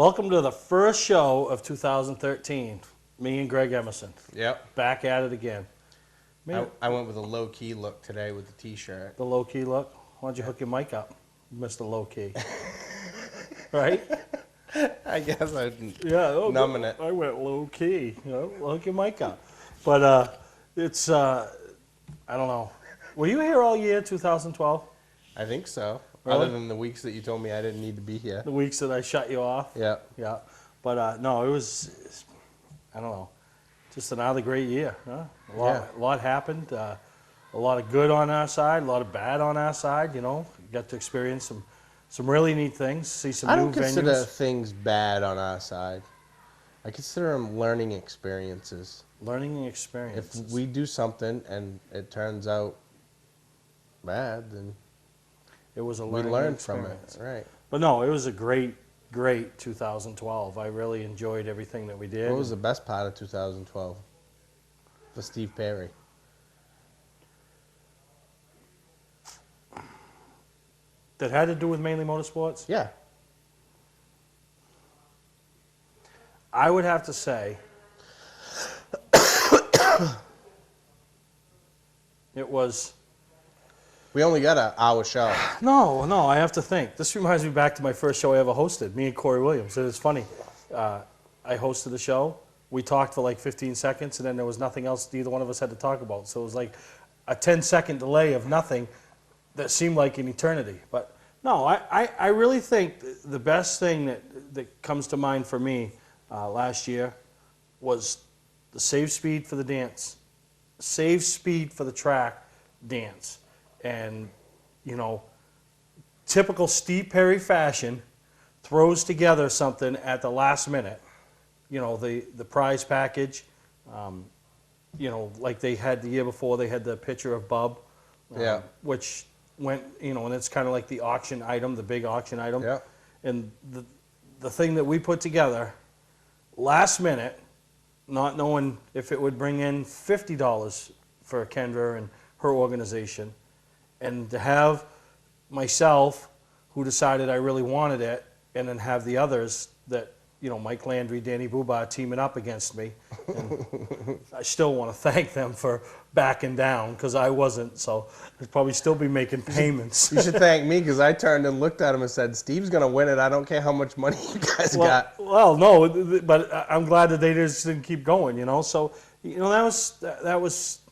Welcome to the first show of 2013. Me and Greg Emerson. Yep. Back at it again. I went with a low-key look today with the T-shirt. The low-key look? Why don't you hook your mic up, Mr. Low-Key? Right? I guess I didn't numbing it. I went low-key. Hook your mic up. But it's, I don't know. Were you here all year, 2012? I think so. Really? Other than the weeks that you told me I didn't need to be here. The weeks that I shut you off? Yeah. Yeah. But no, it was, I don't know, just another great year. Huh? A lot happened. A lot of good on our side, a lot of bad on our side, you know. Got to experience some really neat things, see some new venues. I don't consider things bad on our side. I consider them learning experiences. Learning experiences. If we do something and it turns out bad, then it was a learning we learn experience. from it, right? But no, it was a great 2012. I really enjoyed everything that we did. What was the best part of 2012 for Steve Perry? That had to do with Mainely Motorsports? Yeah. I would have to say it was... We only got an hour show. No, I have to think. This reminds me back to my first show I ever hosted, me and Corey Williams. It was funny. I hosted the show. We talked for like 15 seconds, and then there was nothing else either one of us had to talk about. So it was like a 10-second delay of nothing that seemed like an eternity. But no, I really think the best thing that comes to mind for me last year was the save speed for the dance, save speed for the track dance. And, you know, typical Steve Perry fashion, throws together something at the last minute. You know, the prize package, you know, like they had the year before, they had the picture of Bub, which went, you know, and it's kind of like the auction item, the big auction item. Yeah. And the thing that we put together, last minute, not knowing if it would bring in $50 for Kendra and her organization, and to have myself, who decided I really wanted it, and then have the others that, you know, Mike Landry, Danny Bubar teaming up against me. And I still want to thank them for backing down, because I wasn't, so I'd probably still be making payments. You should thank me, because I turned and looked at him and said, Steve's going to win it. I don't care how much money you guys got. Well, no, but I'm glad that they just didn't keep going, you know. So, you know, that was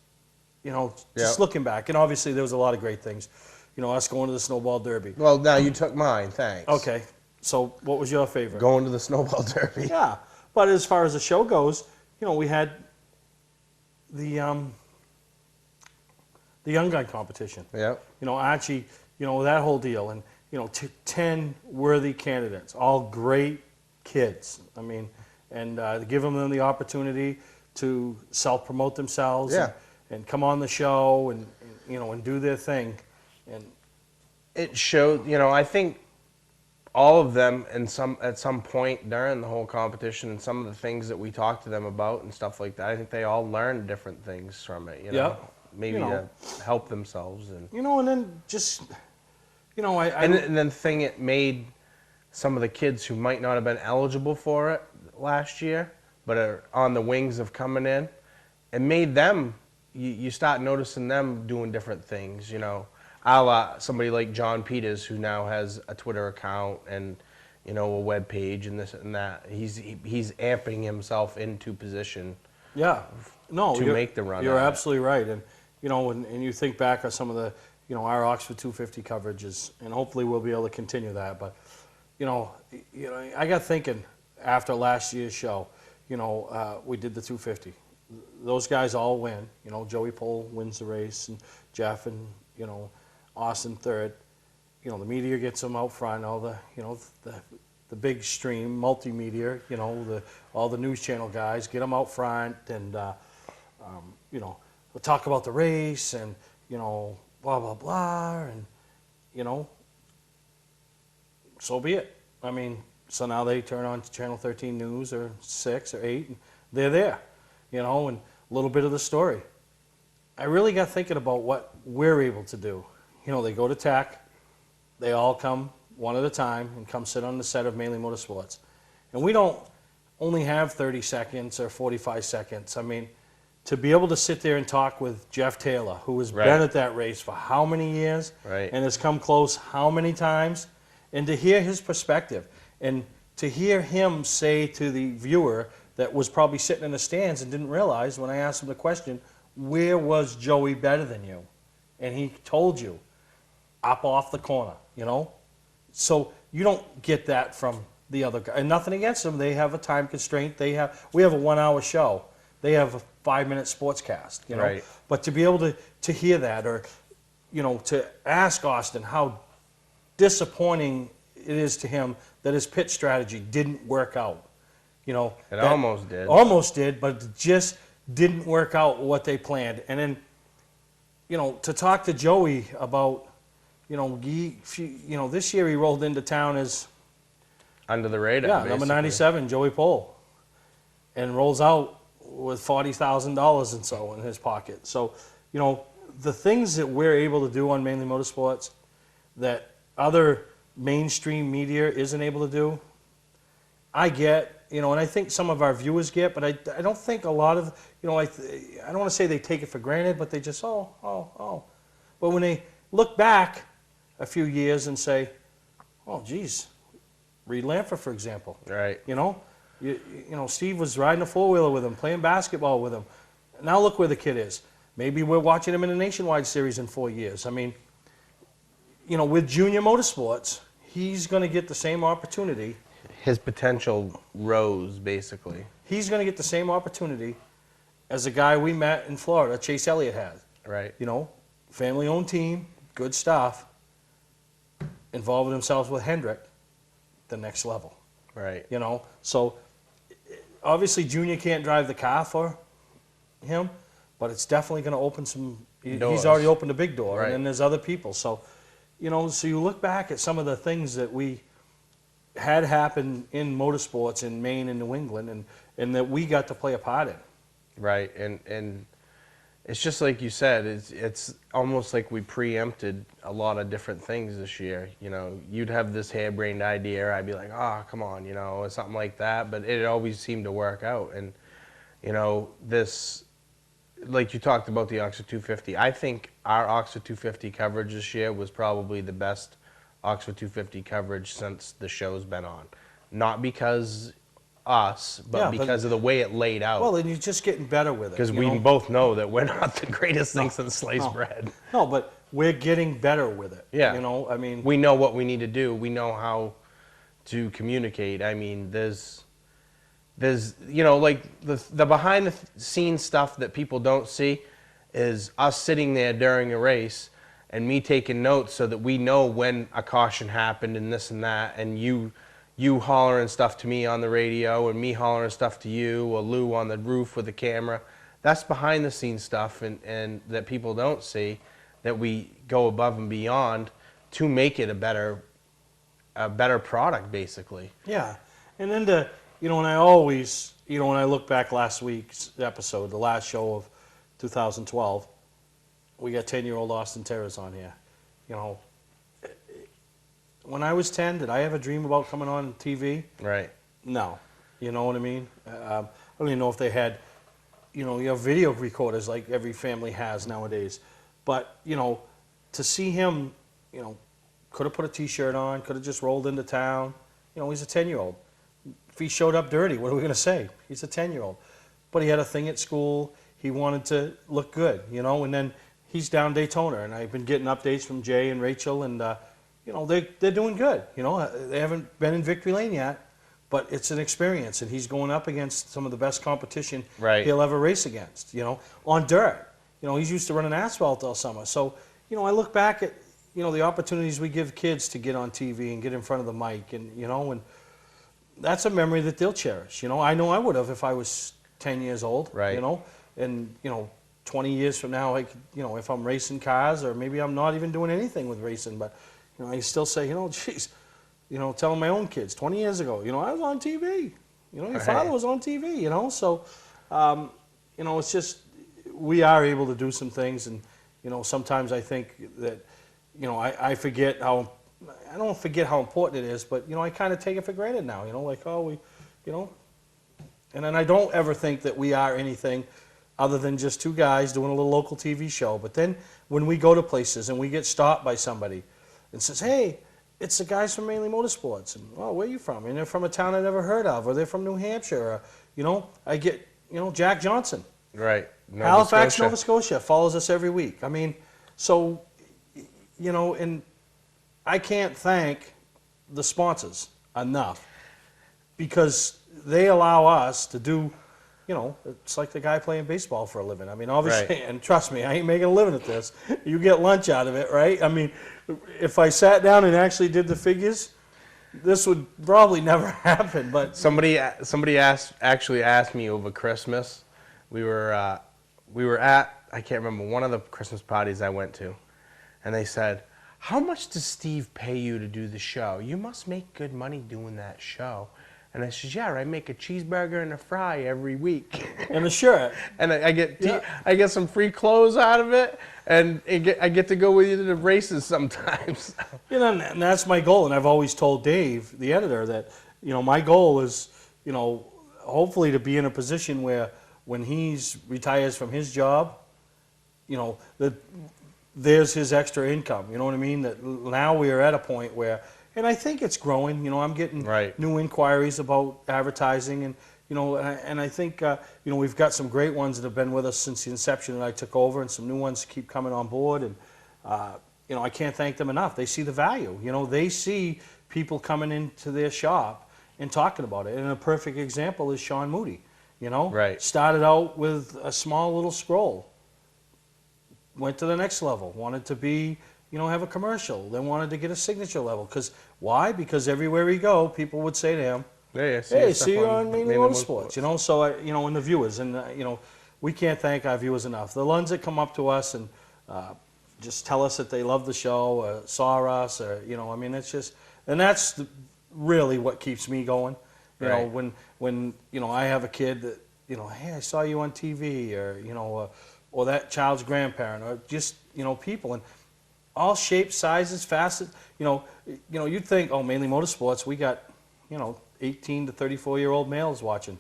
you know, just looking back. And obviously there was a lot of great things. You know, us going to the Snowball Derby. Well, now you took mine, thanks. Okay. So what was your favorite? Going to the Snowball Derby. Yeah. But as far as the show goes, you know, we had the young guy competition. Yeah. You know, Archie, you know, that whole deal. And, you know, 10 worthy candidates, all great kids. I mean, and give them the opportunity to self-promote themselves. Yeah. And come on the show and, you know, and do their thing. And it showed, you know, I think all of them at some point during the whole competition and some of the things that we talked to them about and stuff like that, I think they all learned different things from it, you know. Maybe to help themselves. And you know, and then just, you know, and then it made some of the kids who might not have been eligible for it last year, but are on the wings of coming in, it made them, you start noticing them doing different things, you know, a la somebody like John Peters, who now has a Twitter account and, you know, a web page and this and that. He's amping himself into position. Yeah, no, to make the run. You're absolutely right, and you know, and you think back on some of the, you know, our Oxford 250 coverages, and hopefully we'll be able to continue that. But you know, I got thinking after last year's show, you know, we did the 250. Those guys all win. You know, Joey Pohl wins the race, and Jeff and, you know, Austin third. You know, the media gets them out front. All the, you know, the big stream, multimedia. You know, all the news channel guys get them out front, and you know, we'll talk about the race, and you know, blah blah blah, and you know, so be it. I mean, so now they turn on Channel 13 News or 6 or 8, and they're there. You know, and a little bit of the story. I really got thinking about what we're able to do. You know, they go to TAC, they all come one at a time and come sit on the set of Mainely Motorsports. And we don't only have 30 seconds or 45 seconds. I mean, to be able to sit there and talk with Jeff Taylor, who has been at that race for how many years and has come close how many times, and to hear his perspective and to hear him say to the viewer that was probably sitting in the stands and didn't realize when I asked him the question, where was Joey better than you? And he told you, up off the corner, you know? So you don't get that from the other guy. And nothing against them. They have a time constraint. We have a 1 hour show. They have a 5-minute sportscast, you know? Right. But to be able to hear that, or, you know, to ask Austin how disappointing it is to him that his pitch strategy didn't work out. You know, It almost did. Almost did, but it just didn't work out what they planned. And then, you know, to talk to Joey about, you know, this year he rolled into town as under the radar. Yeah, number 97, Joey Pole, and rolls out with $40,000 and so in his pocket. So, you know, the things that we're able to do on Mainely Motorsports that other mainstream media isn't able to do, I get, you know, and I think some of our viewers get, but I don't think a lot of, you know, I don't want to say they take it for granted, but they just, oh. But when they look back a few years and say, oh, geez, Reed Lanford, for example. Right. You know, you know, Steve was riding a four-wheeler with him, playing basketball with him. Now look where the kid is. Maybe we're watching him in a nationwide series in 4 years. I mean, you know, with junior motorsports, he's going to get the same opportunity. His potential rose, basically. He's going to get the same opportunity as a guy we met in Florida, Chase Elliott had. Right. You know, family-owned team, good stuff, involving himself with Hendrick, the next level. Right. You know, so obviously Junior can't drive the car for him, but it's definitely going to open some. Doors. He's already opened a big door, Right. and then there's other people. So, you know, so you look back at some of the things that we had happen in motorsports in Maine and New England, and that we got to play a part in. Right, and it's just like you said, it's almost like we preempted a lot of different things this year. You know, you'd have this harebrained idea, or I'd be like, oh, come on, you know, or something like that, but it always seemed to work out. And, you know, this, like you talked about the Oxford 250, I think our Oxford 250 coverage this year was probably the best Oxford 250 coverage since the show's been on. Not because us, but because of the way it laid out. Well, and you're just getting better with it. Because we both know that we're not the greatest thing since sliced bread. No, but we're getting better with it. Yeah. You know, I mean. We know what we need to do. We know how to communicate. I mean, there's you know, like the behind the scenes stuff that people don't see is us sitting there during a race and me taking notes so that we know when a caution happened and this and that, and you hollering stuff to me on the radio and me hollering stuff to you, or Lou on the roof with the camera. That's behind the scenes stuff and that people don't see, that we go above and beyond to make it a better product, basically. Yeah. And then you know, and I always, you know, when I look back last week's episode, the last show of 2012, we got 10-year-old Austin Terras on here. You know, when I was 10, did I ever dream about coming on TV? Right. No. You know what I mean? I don't even know if they had, you know, video recorders like every family has nowadays. But, you know, to see him, you know, could have put a T-shirt on, could have just rolled into town. You know, he's a 10-year-old. If he showed up dirty, what are we going to say? He's a 10-year-old. But he had a thing at school. He wanted to look good, you know, and then he's down Daytona. And I've been getting updates from Jay and Rachel, and, you know, they're doing good. You know, they haven't been in victory lane yet, but it's an experience, and he's going up against some of the best competition he'll ever race against, you know, on dirt. You know, he's used to running asphalt all summer. So, you know, I look back at, you know, the opportunities we give kids to get on TV and get in front of the mic, and, you know, and that's a memory that they'll cherish. You know I would have if I was 10 years old, you know, and, you know, 20 years from now, like, you know, if I'm racing cars, or maybe I'm not even doing anything with racing, but, you know, I still say, you know, geez, you know, telling my own kids 20 years ago, you know, I was on TV. You know, your father was on TV, you know. So, you know, it's just, we are able to do some things. And, you know, sometimes I think that, you know, I forget how, I don't forget how important it is, but, you know, I kind of take it for granted now. You know, like, oh, we, you know, and then I don't ever think that we are anything other than just two guys doing a little local TV show. But then when we go to places and we get stopped by somebody and says, hey, it's the guys from Mainely Motorsports, and oh, where are you from? And they're from a town I never heard of, or they're from New Hampshire, or, you know, I get, you know, Jack Johnson. Right. Halifax, Nova Scotia follows us every week. I mean, so, you know, and I can't thank the sponsors enough because they allow us to do, you know, it's like the guy playing baseball for a living. I mean, obviously, and trust me, I ain't making a living at this. You get lunch out of it, right? I mean, if I sat down and actually did the figures, this would probably never happen. But somebody actually asked me over Christmas. We were at, I can't remember, one of the Christmas parties I went to, and they said, how much does Steve pay you to do the show? You must make good money doing that show. And I said, yeah, I make a cheeseburger and a fry every week. And a shirt. And I get some free clothes out of it, and I get to go with you to the races sometimes. You know, and that's my goal. And I've always told Dave, the editor, that, you know, my goal is, you know, hopefully to be in a position where when he retires from his job, you know, that there's his extra income. You know what I mean? That now we are at a point where, and I think it's growing. You know, I'm getting new inquiries about advertising, and you know, and I think you know, we've got some great ones that have been with us since the inception that I took over, and some new ones keep coming on board. And you know, I can't thank them enough. They see the value. You know, they see people coming into their shop and talking about it. And a perfect example is Sean Moody. You know, started out with a small little scroll, went to the next level, wanted to be, you know, have a commercial, then wanted to get a signature level. Because why? Because everywhere he go, people would say to him, hey, see you on Mainely Motorsports. You know, so, you know, and the viewers, and, you know, we can't thank our viewers enough. The ones that come up to us and just tell us that they love the show, or saw us, or, you know, I mean, it's just, and that's really what keeps me going. You know, when, you know, I have a kid that, you know, hey, I saw you on TV, or, you know, or that child's grandparent, or just, you know, people, and all shapes, sizes, facets. You know, you'd think, oh, Mainely Motorsports, we got, you know, 18 to 34-year-old males watching.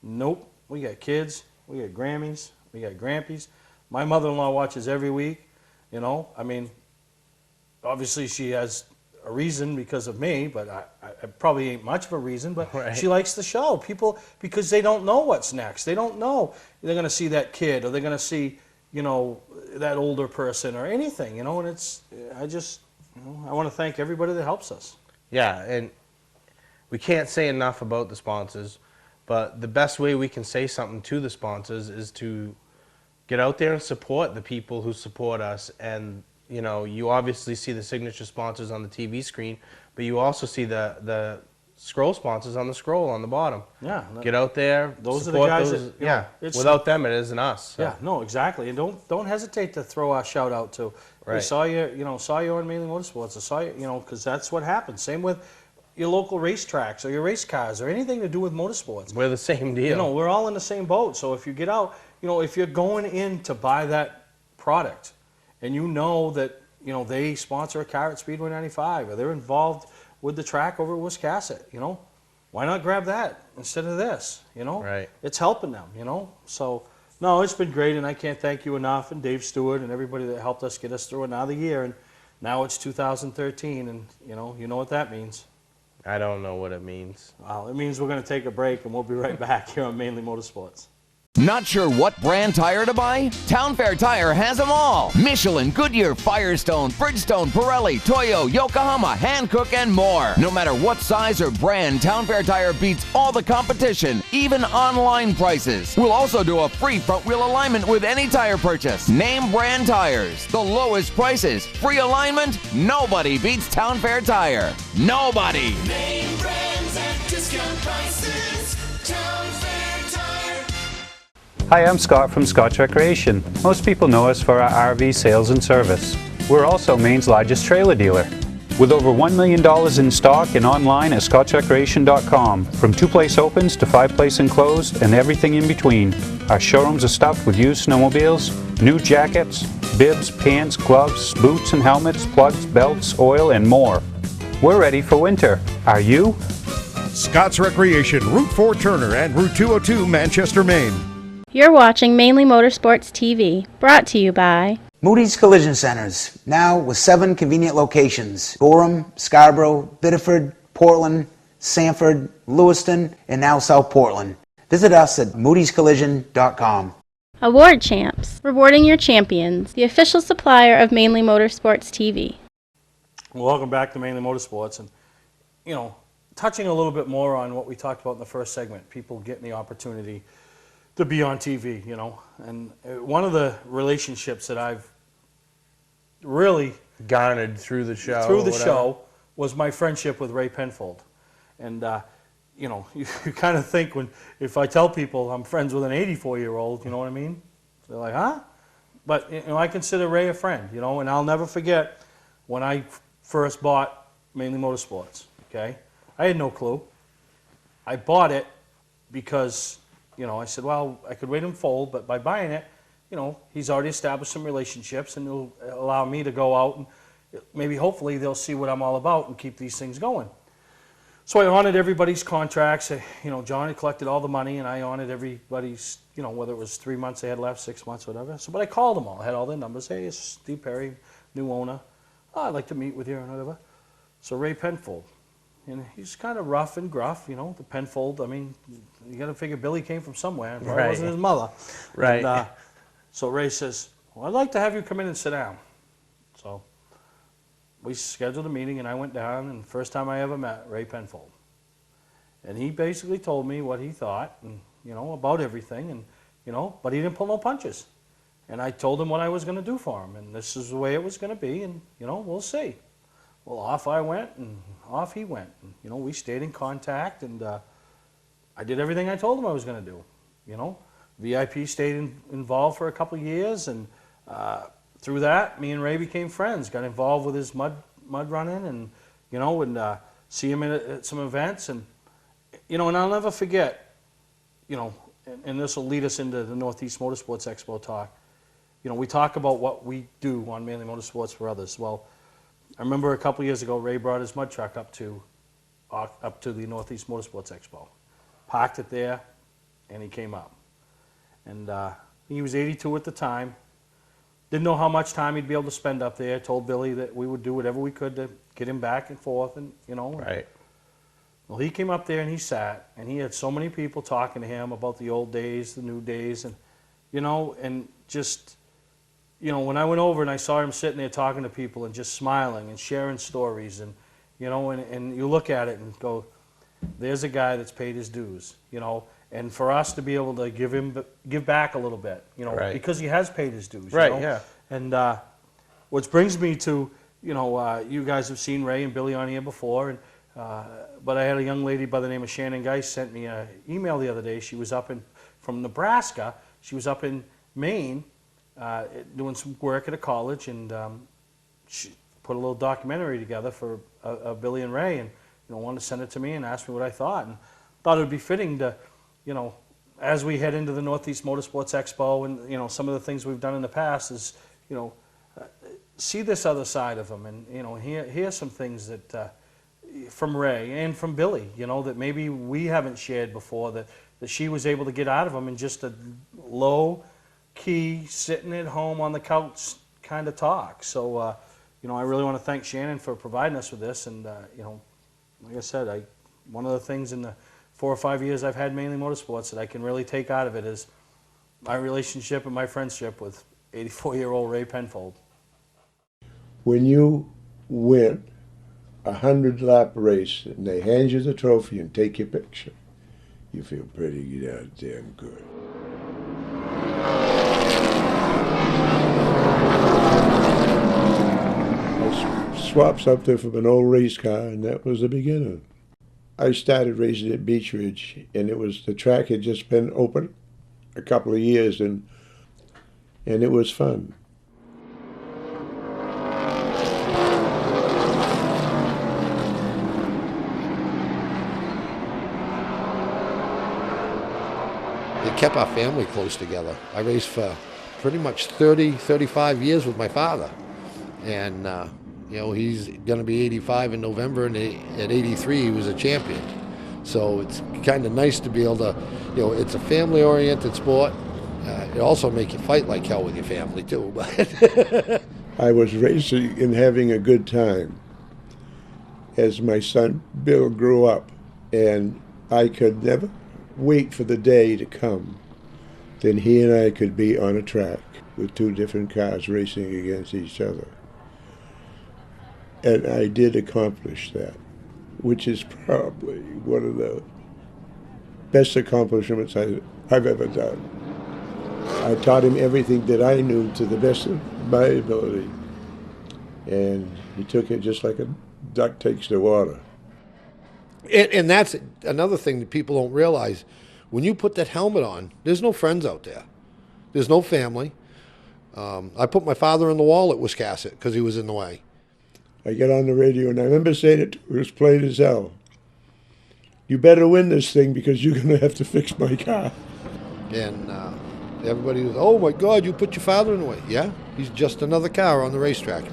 Nope, we got kids, we got Grammys, we got Grampies. My mother-in-law watches every week. You know, I mean, obviously she has a reason because of me, but I probably ain't much of a reason, but she likes the show. People, because they don't know what's next. They don't know they're going to see that kid, or they're going to see, you know, that older person, or anything, you know, and it's, I just, you know, I want to thank everybody that helps us. Yeah, and we can't say enough about the sponsors, but the best way we can say something to the sponsors is to get out there and support the people who support us. And you know, you obviously see the signature sponsors on the TV screen, but you also see the scroll sponsors on the scroll on the bottom. Yeah. Get out there. Those are the guys that, yeah. Without them, it isn't us. So. Yeah, no, exactly. And don't hesitate to throw our shout out to. I saw you, you know, saw you on Mainely Motorsports. I saw you, you know, because that's what happens. Same with your local racetracks or your race cars or anything to do with motorsports. We're the same deal. You know, we're all in the same boat. So if you get out, you know, if you're going in to buy that product, and you know that, you know, they sponsor a car at Speedway 95, or they're involved with the track over at Wiscasset, you know, why not grab that instead of this, you know? It's helping them, you know? So, no, it's been great, and I can't thank you enough, and Dave Stewart and everybody that helped us get us through another year, and now it's 2013, and, you know what that means. I don't know what it means. Well, it means we're going to take a break, and we'll be right back here on Mainely Motorsports. Not sure what brand tire to buy? Town Fair Tire has them all. Michelin, Goodyear, Firestone, Bridgestone, Pirelli, Toyo, Yokohama, Hankook, and more. No matter what size or brand, Town Fair Tire beats all the competition, even online prices. We'll also do a free front wheel alignment with any tire purchase. Name brand tires, the lowest prices, free alignment. Nobody beats Town Fair Tire. Nobody. Name brands at discount prices. Town Fair Tire. Hi, I'm Scott from Scott's Recreation. Most people know us for our RV sales and service. We're also Maine's largest trailer dealer. With over $1 million in stock and online at scottsrecreation.com. From 2-place opens to 5-place enclosed and everything in between. Our showrooms are stuffed with used snowmobiles, new jackets, bibs, pants, gloves, boots and helmets, plugs, belts, oil, and more. We're ready for winter. Are you? Scott's Recreation, Route 4 Turner and Route 202 Manchester, Maine. You're watching Mainely Motorsports TV, brought to you by Moody's Collision Centers, now with 7 convenient locations: Gorham, Scarborough, Biddeford, Portland, Sanford, Lewiston, and now South Portland. Visit us at moodyscollision.com. Award Champs, rewarding your champions, the official supplier of Mainely Motorsports TV. Welcome back to Mainly Motorsports, and touching a little bit more on what we talked about in the first segment, people getting the opportunity to be on TV, and one of the relationships that I've really Garnered through the show. Was my friendship with Ray Penfold, and you kind of think if I tell people I'm friends with an 84-year-old, you know what I mean? They're like, huh? But I consider Ray a friend, and I'll never forget when I first bought Mainly Motorsports. Okay, I had no clue. I bought it because I said, well, I could wait and fold, but by buying it, he's already established some relationships, and it'll allow me to go out and maybe hopefully they'll see what I'm all about and keep these things going. So I honored everybody's contracts. John had collected all the money, and I honored everybody's, whether it was 3 months they had left, 6 months, whatever. So, but I called them all. I had all their numbers. Hey, it's Steve Perry, new owner. Oh, I'd like to meet with you and whatever. So Ray Penfold, and he's kind of rough and gruff, the Penfold. I mean, you got to figure Billy came from somewhere. It probably wasn't his mother. Right. And, so Ray says, well, I'd like to have you come in and sit down. So we scheduled a meeting, and I went down, and the first time I ever met Ray Penfold. And he basically told me what he thought, and, about everything, and, but he didn't pull no punches. And I told him what I was going to do for him, and this is the way it was going to be, and, we'll see. Well, off I went, and off he went. And, we stayed in contact, and I did everything I told him I was going to do, VIP stayed involved for a couple of years, and through that, me and Ray became friends. Got involved with his mud running, and see him at some events, and and I'll never forget, and this will lead us into the Northeast Motorsports Expo talk. We talk about what we do on Mainly Motorsports for others. Well, I remember a couple of years ago, Ray brought his mud truck up to the Northeast Motorsports Expo, parked it there, and he came up. And he was 82 at the time. Didn't know how much time he'd be able to spend up there. Told Billy that we would do whatever we could to get him back and forth, and Right. Well, he came up there and he sat, and he had so many people talking to him about the old days, the new days, and and just when I went over and I saw him sitting there talking to people and just smiling and sharing stories, and and you look at it and go, there's a guy that's paid his dues, and for us to be able to give back a little bit, Right. because he has paid his dues, Right, yeah. And which brings me to, you guys have seen Ray and Billy on here before, and but I had a young lady by the name of Shannon Geis sent me an email the other day. She was from Nebraska. She was up in Maine doing some work at a college, and she put a little documentary together for Billy and Ray, and wanted to send it to me and ask me what I thought, and thought it would be fitting to, as we head into the Northeast Motorsports Expo, and some of the things we've done in the past is, see this other side of them, and hear some things that from Ray and from Billy, that maybe we haven't shared before, that she was able to get out of them in just a low key, sitting at home on the couch kind of talk. So, I really want to thank Shannon for providing us with this, and like I said, one of the things in the 4 or 5 years I've had Mainly Motorsports that I can really take out of it is my relationship and my friendship with 84-year-old Ray Penfold. When you win a 100-lap race and they hand you the trophy and take your picture, you feel pretty damn good. I swapped something from an old race car, and that was the beginning. I started racing at Beech Ridge, and the track had just been open a couple of years, and it was fun. It kept our family close together. I raced for pretty much 35 years with my father. And, he's going to be 85 in November, and at 83 he was a champion. So it's kind of nice to be able to, it's a family-oriented sport. It also makes you fight like hell with your family too. But I was racing and having a good time as my son Bill grew up, and I could never wait for the day to come then he and I could be on a track with two different cars racing against each other. And I did accomplish that, which is probably one of the best accomplishments I've ever done. I taught him everything that I knew to the best of my ability, and he took it just like a duck takes the water. And that's another thing that people don't realize. When you put that helmet on, there's no friends out there. There's no family. I put my father on the wall at Wiscasset because he was in the way. I get on the radio, and I remember saying it to her as plain as hell. You better win this thing because you're going to have to fix my car. And everybody was, oh my God, you put your father in the way. Yeah, he's just another car on the racetrack.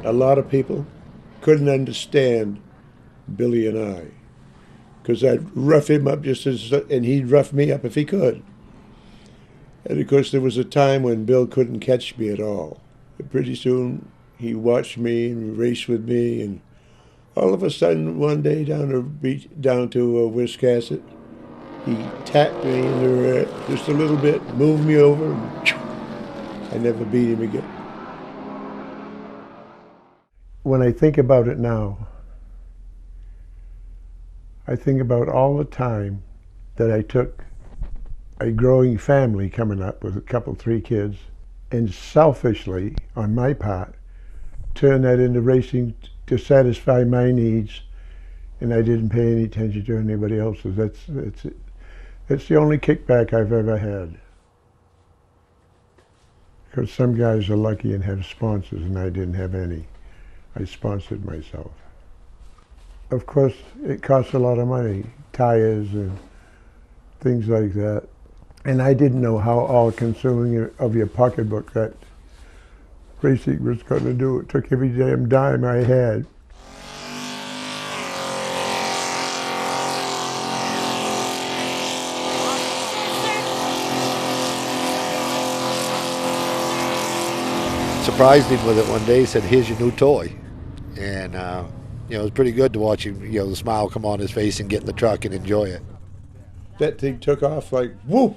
A lot of people couldn't understand Billy and I, because I'd rough him up and he'd rough me up if he could. And of course, there was a time when Bill couldn't catch me at all. But pretty soon, he watched me and raced with me, and all of a sudden, one day down to Wiscasset, he tapped me in the rear just a little bit, moved me over, and I never beat him again. When I think about it now, I think about all the time that I took a growing family coming up with a couple, 3 kids, and selfishly, on my part, turned that into racing to satisfy my needs, and I didn't pay any attention to anybody else's. That's the only kickback I've ever had. Because some guys are lucky and have sponsors, and I didn't have any. I sponsored myself. Of course, it costs a lot of money, tires and things like that. And I didn't know how all-consuming of your pocketbook that racing was going to do. It took every damn dime I had. Surprised him with it one day. He said, "Here's your new toy," and it was pretty good to watch him, the smile come on his face and get in the truck and enjoy it. That thing took off like whoop.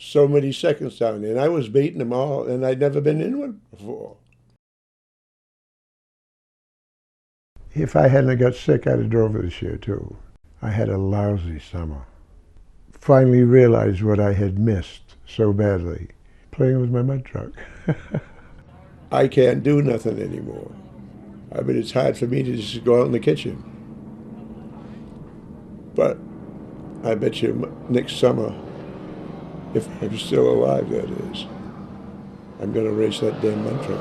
So many seconds down there, and I was beating them all, and I'd never been in one before. If I hadn't got sick, I'd have drove this year too. I had a lousy summer. Finally realized what I had missed so badly, playing with my mud truck. I can't do nothing anymore. I mean, it's hard for me to just go out in the kitchen. But I bet you next summer, if I'm still alive, that is, I'm going to race that damn mud truck.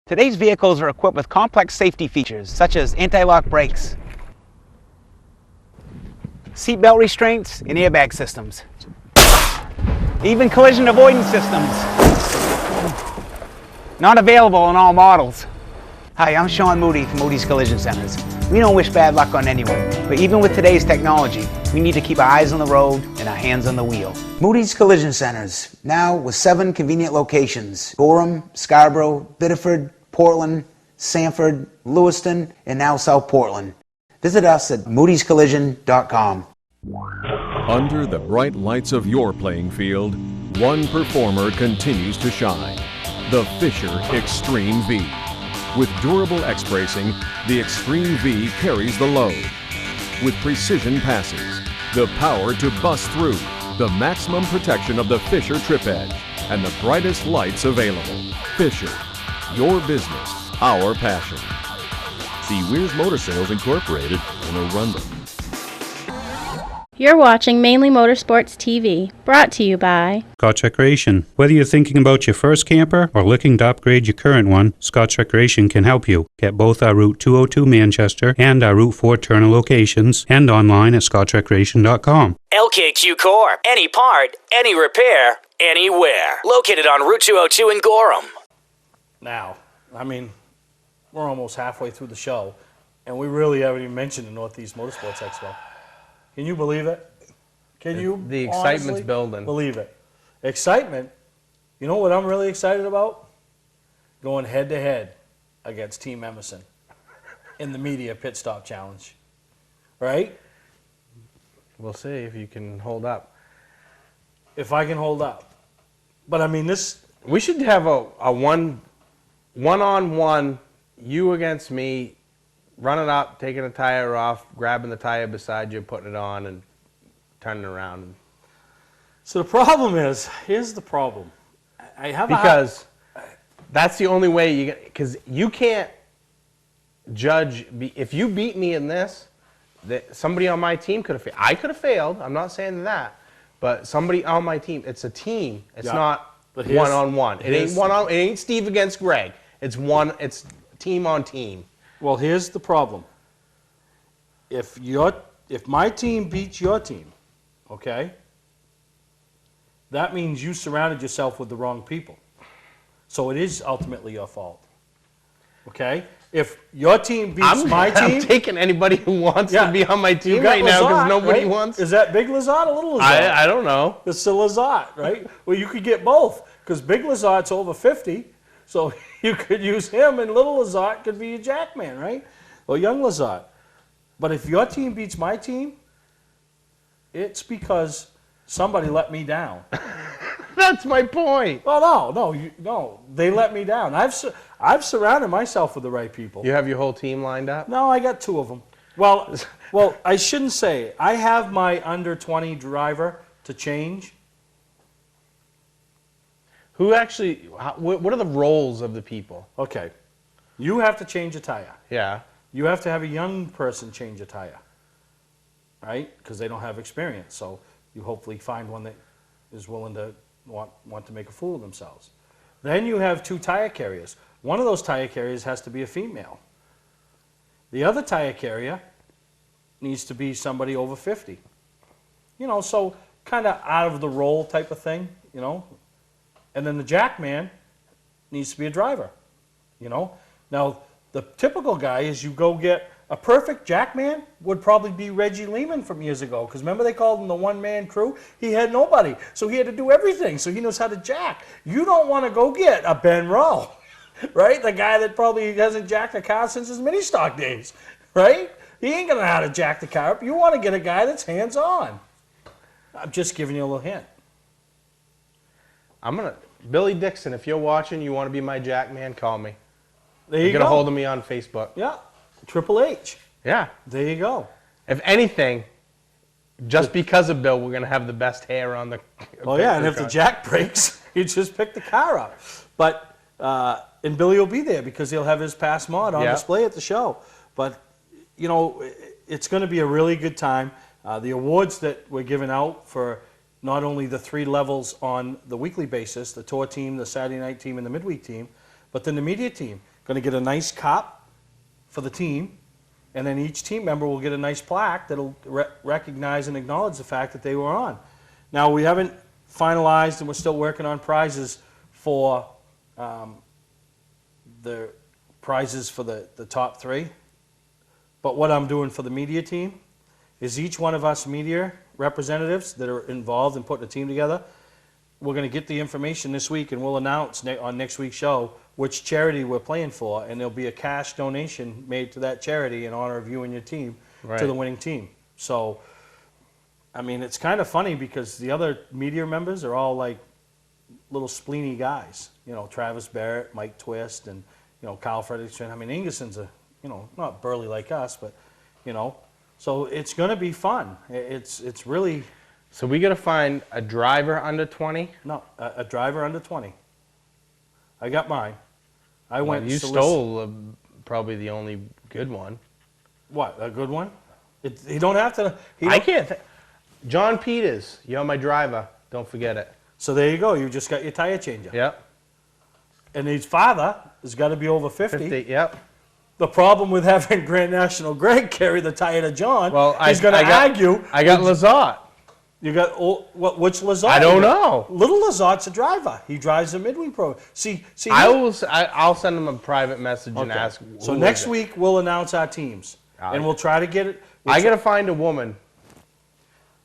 Today's vehicles are equipped with complex safety features such as anti-lock brakes, seatbelt restraints, and airbag systems. Even collision avoidance systems. Not available in all models. Hi, I'm Sean Moody from Moody's Collision Centers. We don't wish bad luck on anyone, but even with today's technology, we need to keep our eyes on the road and our hands on the wheel. Moody's Collision Centers, now with 7 convenient locations: Gorham, Scarborough, Biddeford, Portland, Sanford, Lewiston, and now South Portland. Visit us at moodyscollision.com. Under the bright lights of your playing field, one performer continues to shine. The Fisher Extreme V. With durable X-bracing, the Extreme V carries the load. With precision passes, the power to bust through, the maximum protection of the Fisher trip edge, and the brightest lights available. Fisher, your business, our passion. See Weir's Motor Sales Incorporated in Arundel. You're watching Mainly Motorsports TV, brought to you by Scotch Recreation. Whether you're thinking about your first camper or looking to upgrade your current one, Scotch Recreation can help you. Get both our Route 202 Manchester and our Route 4 Turner locations and online at scotchrecreation.com. LKQ Core. Any part, any repair, anywhere. Located on Route 202 in Gorham. Now, I mean, we're almost halfway through the show, and we really haven't even mentioned the Northeast Motorsports Expo. Can you believe it? Can you The excitement's honestly building. believe it? Excitement. You know what I'm really excited about? Going head-to-head against Team Emerson in the media pit stop challenge. Right? We'll see if you can hold up. If I can hold up. But I mean, this... We should have a one-on-one, you against me, running up, taking a tire off, grabbing the tire beside you, putting it on, and turning around. So the problem is, here's the problem. I have because that's the only way you get, because you can't judge, if you beat me in this, somebody on my team could have failed. I could have failed, I'm not saying that, but somebody on my team, it's a team, it's not one-on-one. It ain't Steve against Greg. It's team on team. Well, here's the problem. If my team beats your team, okay, that means you surrounded yourself with the wrong people. So it is ultimately your fault. Okay? If your team beats my team... I'm taking anybody who wants to be on my team right now because nobody wants... Is that Big Lazard or Little Lazard? I don't know. It's the Lazard, right? Well, you could get both because Big Lazard's over 50. So you could use him, and Little Lazard could be your Jackman, right? Or Young Lazard. But if your team beats my team, it's because somebody let me down. That's my point. Well, no, they let me down. I've surrounded myself with the right people. You have your whole team lined up? No, I got 2 of them. Well, I shouldn't say. I have my under 20 driver to change. Who actually, what are the roles of the people? Okay. You have to change a tire. Yeah. You have to have a young person change a tire, right? Because they don't have experience. So you hopefully find one that is willing to want to make a fool of themselves. Then you have 2 tire carriers. One of those tire carriers has to be a female. The other tire carrier needs to be somebody over 50. You know, so kind of out of the role type of thing, you know. And then the Jackman needs to be a driver, you know. Now, the typical guy is you go get a perfect Jackman would probably be Reggie Lehman from years ago. Because remember they called him the one-man crew? He had nobody. So he had to do everything. So he knows how to jack. You don't want to go get a Ben Rowe, right? The guy that probably hasn't jacked a car since his mini stock days, right? He ain't going to know how to jack the car up. You want to get a guy that's hands-on. I'm just giving you a little hint. Billy Dixon, if you're watching, you want to be my Jackman, call me. There you go. Get a hold of me on Facebook. Yeah. Triple H. Yeah. There you go. If anything, just because of Bill, we're going to have the best hair on the... Oh, yeah, and if the jack breaks, you just pick the car up. But, and Billy will be there because he'll have his pass mod on display at the show. But, you know, it's going to be a really good time. The awards that we're giving out for not only the 3 levels on the weekly basis, the tour team, the Saturday night team, and the midweek team, but then the media team. Going to get a nice cup for the team, and then each team member will get a nice plaque that'll recognize and acknowledge the fact that they were on. Now, we haven't finalized, and we're still working on prizes for the top 3. But what I'm doing for the media team is each one of us media representatives that are involved in putting a team together, we're going to get the information this week, and we'll announce on next week's show which charity we're playing for, and there'll be a cash donation made to that charity in honor of you and your team to the winning team. So, I mean, it's kind of funny because the other media members are all like little spleeny guys. You know, Travis Barrett, Mike Twist, and, you know, Kyle Fredrickson. I mean, Ingerson's not burly like us, but, you know. So it's going to be fun. It's really... So we got to find a driver under 20? No, a driver under 20. I got mine. You stole probably the only good one. What, a good one? You don't have to... John Peters, you're my driver. Don't forget it. So there you go. You just got your tire changer. Yep. And his father has got to be over 50. Yep. The problem with having Grand National Greg carry the tire to John, Well, he's going to argue. I got Lazat. You got which Lazat? I don't know. Little Lazat's a driver. He drives a midweek program. See. I'll send him a private message and Okay. ask. So who next is it. week we'll announce our teams, and we'll try to get it. I gotta find a woman.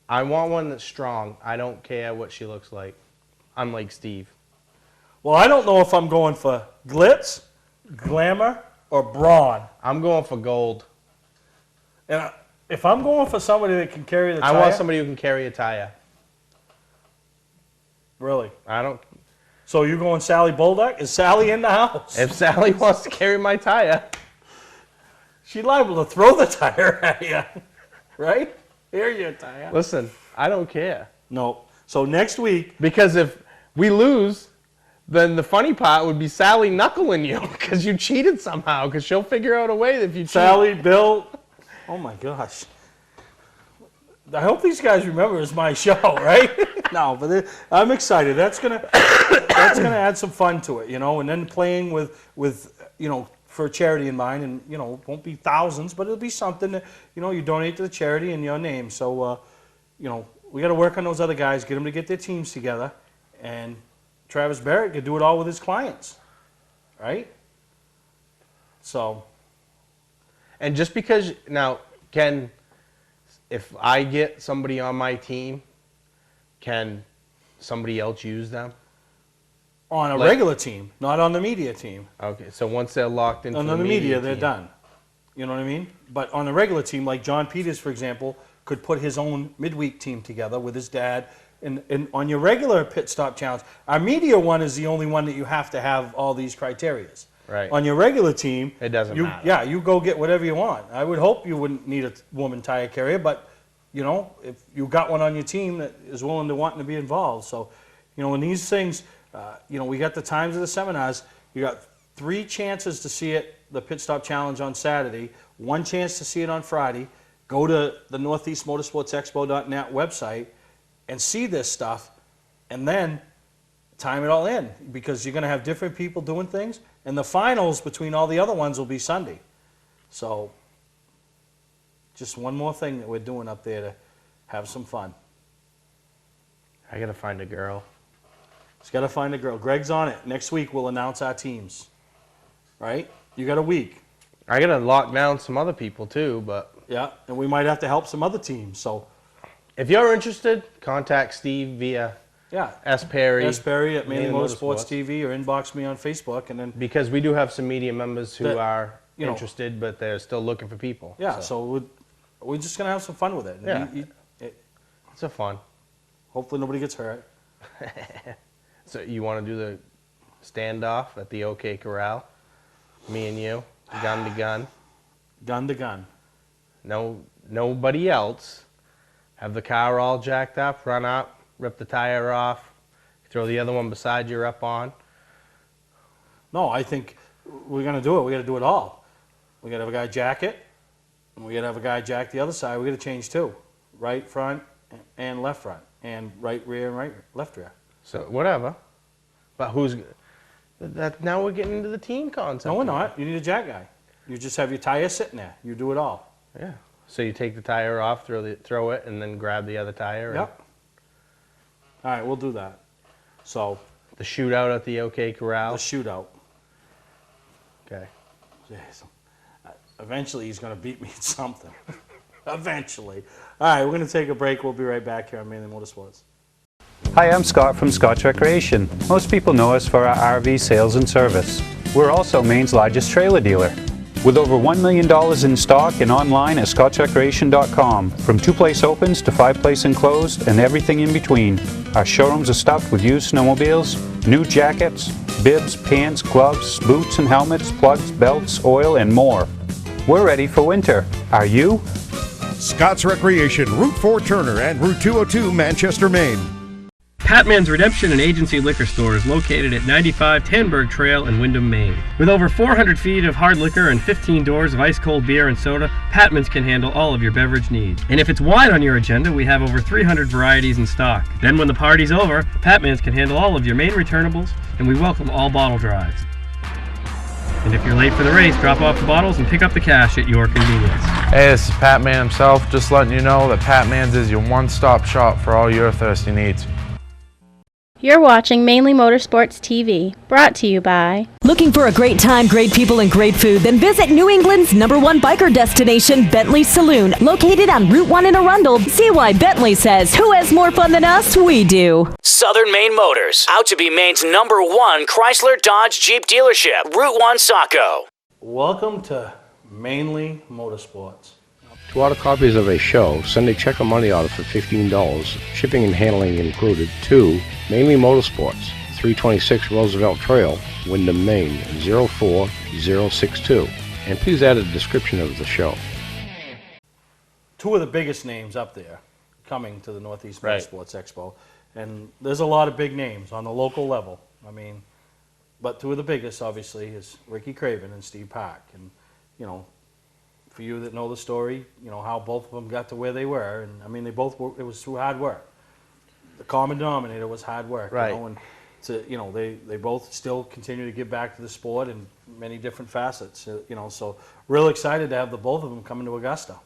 I want one that's strong. I don't care what she looks like. Unlike Steve. Well, I don't know if I'm going for glitz, glamour, or brawn. I'm going for gold. And if I'm going for somebody that can carry the tire, I want somebody who can carry a tire. Really? I don't. So you're going Sally Bolduck? Is Sally in the house? If Sally wants to carry my tire, she's liable to throw the tire at you, right? Here, your tire. listen, I don't care. No. So next week, Because if we lose, then the funny part would be Sally knuckling you because you cheated somehow. Because she'll figure out a way that if you cheat. Sally, Bill. Oh my gosh. I hope these guys remember it's my show, right? No, but I'm excited. That's gonna add some fun to it, and then playing with for a charity in mind, and it won't be thousands, but it'll be something that you donate to the charity in your name. So we got to work on those other guys, get them to get their teams together, and Travis Barrett could do it all with his clients, right? So. And just because now, if I get somebody on my team, can somebody else use them? On a regular team, not on the media team. Okay, so once they're locked into On the the media, they're team. done. You know what I mean? But on a regular team, like John Peters, for example, could put his own midweek team together with his dad. And on your regular pit stop challenge, our media one is the only one that you have to have all these criterias. Right. On your regular team, It doesn't matter. Yeah, you go get whatever you want. I would hope you wouldn't need a woman tire carrier, but if you got one on your team that is willing to want to be involved. So, in these things, we got the times of the seminars. You got 3 chances to see it, the pit stop challenge on Saturday, 1 chance to see it on Friday. Go to the Northeast Motorsports Expo.net website and see this stuff, and then time it all in, because you're going to have different people doing things, and the finals between all the other ones will be Sunday. So just one more thing that we're doing up there to have some fun. I gotta find a girl. Just got to find a girl. Greg's on it. Next week we'll announce our teams. Right? You got a week. I gotta lock down some other people too, but Yeah, and we might have to help some other teams. So if you're interested, contact Steve via yeah, S. Perry. S. Perry at Mainely Mainely Motorsports Motorsports. TV, or inbox me on Facebook, and then Because we do have some media members who That, are you know- interested, but they're still looking for people. yeah, so we're just gonna have some fun with it. Yeah. It's a fun. Hopefully nobody gets hurt. So you want to do the standoff at the OK Corral? Me and you, gun to gun. Gun to gun. No, nobody else. Have the car all jacked up, run up, rip the tire off, throw the other one beside you up on. No, I think we're gonna do it. We got to do it all. We got to have a guy jack it, and we got to have a guy jack the other side. We got to change too, right front and left front, and right rear and left rear. So whatever. But who's that? Now we're getting into the team concept. No, we're not. You need a jack guy. You just have your tire sitting there. You do it all. Yeah. So you take the tire off, throw it, and then grab the other tire. Yep. All right, we'll do that. So The shootout at the OK Corral. the shootout. Okay. Jeez. Eventually, he's going to beat me at something. Eventually. All right, we're going to take a break. We'll be right back here on Mainely Motorsports. Hi, I'm Scott from Scotch Recreation. Most people know us for our RV sales and service. We're also Maine's largest trailer dealer. With over $1 million in stock and online at scotchrecreation.com. From 2-place opens to 5-place enclosed and everything in between. Our showrooms are stuffed with used snowmobiles, new jackets, bibs, pants, gloves, boots and helmets, plugs, belts, oil, and more. We're ready for winter. Are you? Scott's Recreation, Route 4 Turner and Route 202 Manchester, Maine. Patman's Redemption and Agency Liquor Store is located at 95 Tanberg Trail in Windham, Maine. With over 400 feet of hard liquor and 15 doors of ice-cold beer and soda, Patman's can handle all of your beverage needs. And if it's wine on your agenda, we have over 300 varieties in stock. Then when the party's over, Patman's can handle all of your Maine returnables, and we welcome all bottle drives. And if you're late for the race, drop off the bottles and pick up the cash at your convenience. Hey, this is Pat Man himself, just letting you know that Pat Man's is your one-stop shop for all your thirsty needs. You're watching Mainely Motorsports TV, brought to you by... Looking for a great time, great people, and great food? Then visit New England's #1 biker destination, Bentley Saloon, located on Route 1 in Arundel. See why Bentley says, who has more fun than us? We do. Southern Maine Motors, out to be Maine's #1 Chrysler Dodge Jeep dealership, Route 1 Saco. Welcome to Mainely Motorsports. To order copies of a show, send a check or money order for $15, shipping and handling included, to Mainly Motorsports, 326 Roosevelt Trail, Windham, Maine, 04062. And please add a description of the show. Two of the biggest names up there coming to the Northeast Right. Motorsports Expo. And there's a lot of big names on the local level. I mean, but two of the biggest, obviously, is Ricky Craven and Steve Park. And, you know, for you that know the story, you know, how both of them got to where they were. And, I mean, they both were, it was through hard work. The common denominator was hard work. Right. You know, and to, you know, they both still continue to give back to the sport in many different facets. You know, so real excited to have the both of them coming to Augusta.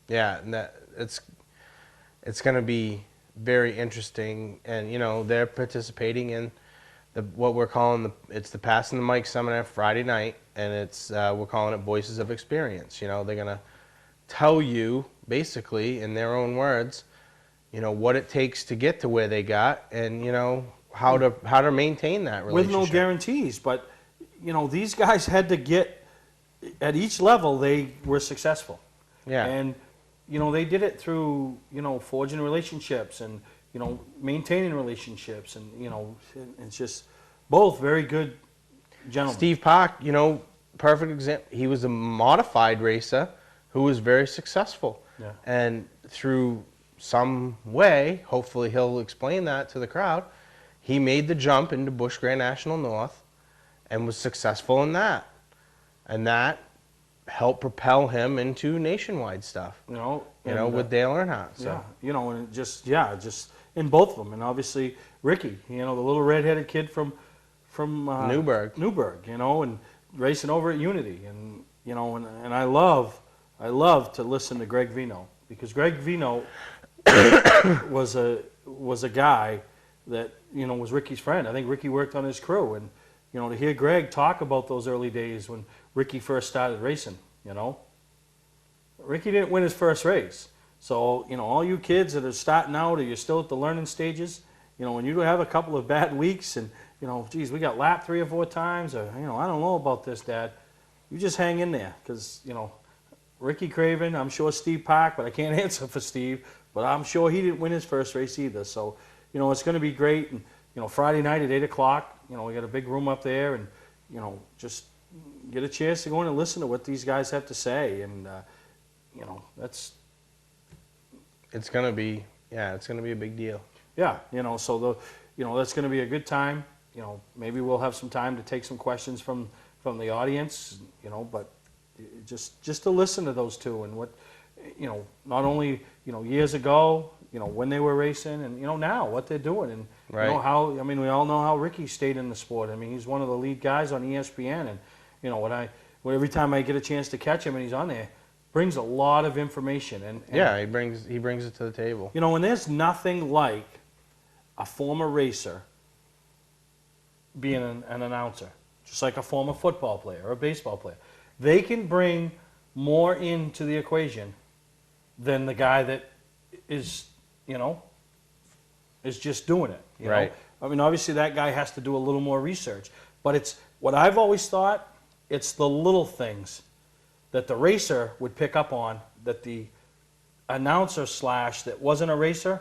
Yeah, and it's going to be very interesting, and you know they're participating in what we're calling it's the Passing the Mic Seminar Friday night, and it's we're calling it Voices of Experience. You know, they're going to tell you basically in their own words, you know, what it takes to get to where they got, and you know how to maintain that relationship. With no guarantees, but you know these guys had to get at each level they were successful. Yeah. And you know they did it through you know forging relationships and you know maintaining relationships, and you know it's just both very good gentlemen. Steve Park, you know, perfect example. He was a modified racer who was very successful. Yeah. And through some way, hopefully he'll explain that to the crowd, he made the jump into Busch Grand National North and was successful in that. And that helped propel him into nationwide stuff. You know, with Dale Earnhardt. So. Yeah, you know, and just in both of them, and obviously Ricky, you know, the little redheaded kid from Newburgh, you know, and racing over at Unity, and you know, and I love to listen to Greg Vino, because Greg Vino was a guy that you know was Ricky's friend. I think Ricky worked on his crew, and you know to hear Greg talk about those early days when Ricky first started racing, you know, Ricky didn't win his first race. So you know all you kids that are starting out or you're still at the learning stages, you know when you have a couple of bad weeks and you know, geez, we got lapped 3 or 4 times, or you know I don't know about this, Dad. You just hang in there, because you know. Ricky Craven, I'm sure Steve Park, but I can't answer for Steve, but I'm sure he didn't win his first race either. So, you know, it's going to be great. And, you know, Friday night at 8 o'clock, you know, we got a big room up there, and, you know, just get a chance to go in and listen to what these guys have to say. And, you know, it's going to be a big deal. Yeah, you know, so that's going to be a good time. You know, maybe we'll have some time to take some questions from the audience, you know, but just to listen to those two and what, you know, not only, you know, years ago, you know, when they were racing and, you know, now what they're doing and, right. You know, how, I mean, we all know how Ricky stayed in the sport. I mean, he's one of the lead guys on ESPN, and, you know, every time I get a chance to catch him and he's on there, brings a lot of information. And yeah, he brings it to the table. You know, and there's nothing like a former racer being an announcer, just like a former football player or a baseball player. They can bring more into the equation than the guy that is, you know, is just doing it. You right. know? I mean, obviously that guy has to do a little more research. But it's what I've always thought, it's the little things that the racer would pick up on that the announcer / that wasn't a racer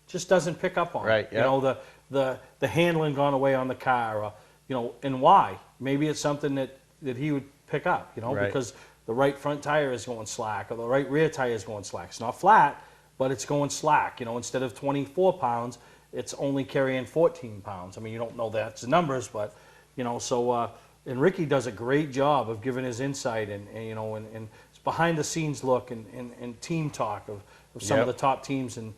just doesn't pick up on. Right. Yep. You know, the handling gone away on the car, or, you know, and why. Maybe it's something that he would pick up, you know, right. because the right front tire is going slack or the right rear tire is going slack. It's not flat, but it's going slack. You know, instead of 24 pounds, it's only carrying 14 pounds. I mean, you don't know that's the numbers, but, you know, so, and Ricky does a great job of giving his insight and you know, and behind the scenes look and team talk of some of the top teams in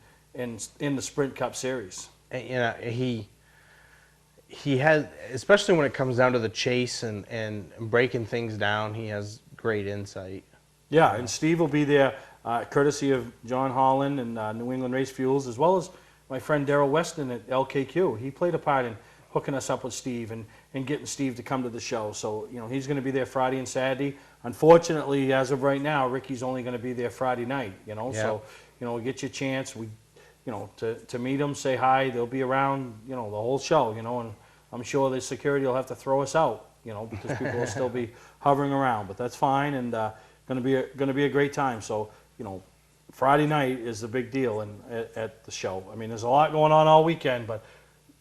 the Sprint Cup Series. And, you know, he has, especially when it comes down to the chase and breaking things down, he has great insight. Yeah, and Steve will be there, courtesy of John Holland and New England Race Fuels, as well as my friend Daryl Weston at LKQ. He played a part in hooking us up with Steve and getting Steve to come to the show. So, you know, he's going to be there Friday and Saturday. Unfortunately, as of right now, Ricky's only going to be there Friday night, you know. So, you know, get your chance, you know, to meet them, say hi. They'll be around, you know, the whole show, you know, and I'm sure the security will have to throw us out, you know, because people will still be hovering around. But that's fine, and going to be a great time. So, you know, Friday night is the big deal at the show. I mean, there's a lot going on all weekend, but,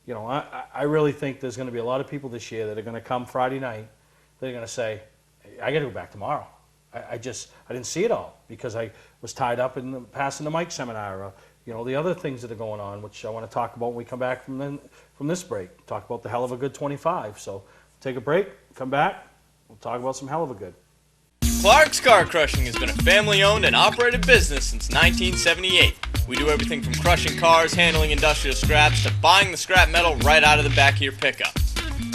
you know, I really think there's going to be a lot of people this year that are going to come Friday night. They're going to say, hey, I got to go back tomorrow. I didn't see it all because I was tied up in the passing the mic seminar, or, you know, the other things that are going on, which I want to talk about when we come back from this break. Talk about the Hell of a Good 25. So take a break, come back, we'll talk about some Hell of a Good. Clark's Car Crushing has been a family-owned and operated business since 1978. We do everything from crushing cars, handling industrial scraps, to buying the scrap metal right out of the back of your pickup.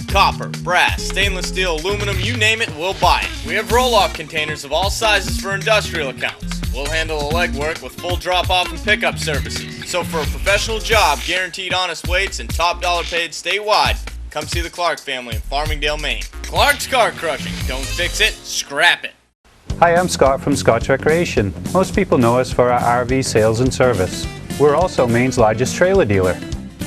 Copper, brass, stainless steel, aluminum, you name it, we'll buy it. We have roll-off containers of all sizes for industrial accounts. We'll handle the legwork with full drop-off and pickup services. So for a professional job, guaranteed honest weights, and top dollar paid statewide, come see the Clark family in Farmingdale, Maine. Clark's Car Crushing. Don't fix it, scrap it. Hi, I'm Scott from Scotch Recreation. Most people know us for our RV sales and service. We're also Maine's largest trailer dealer.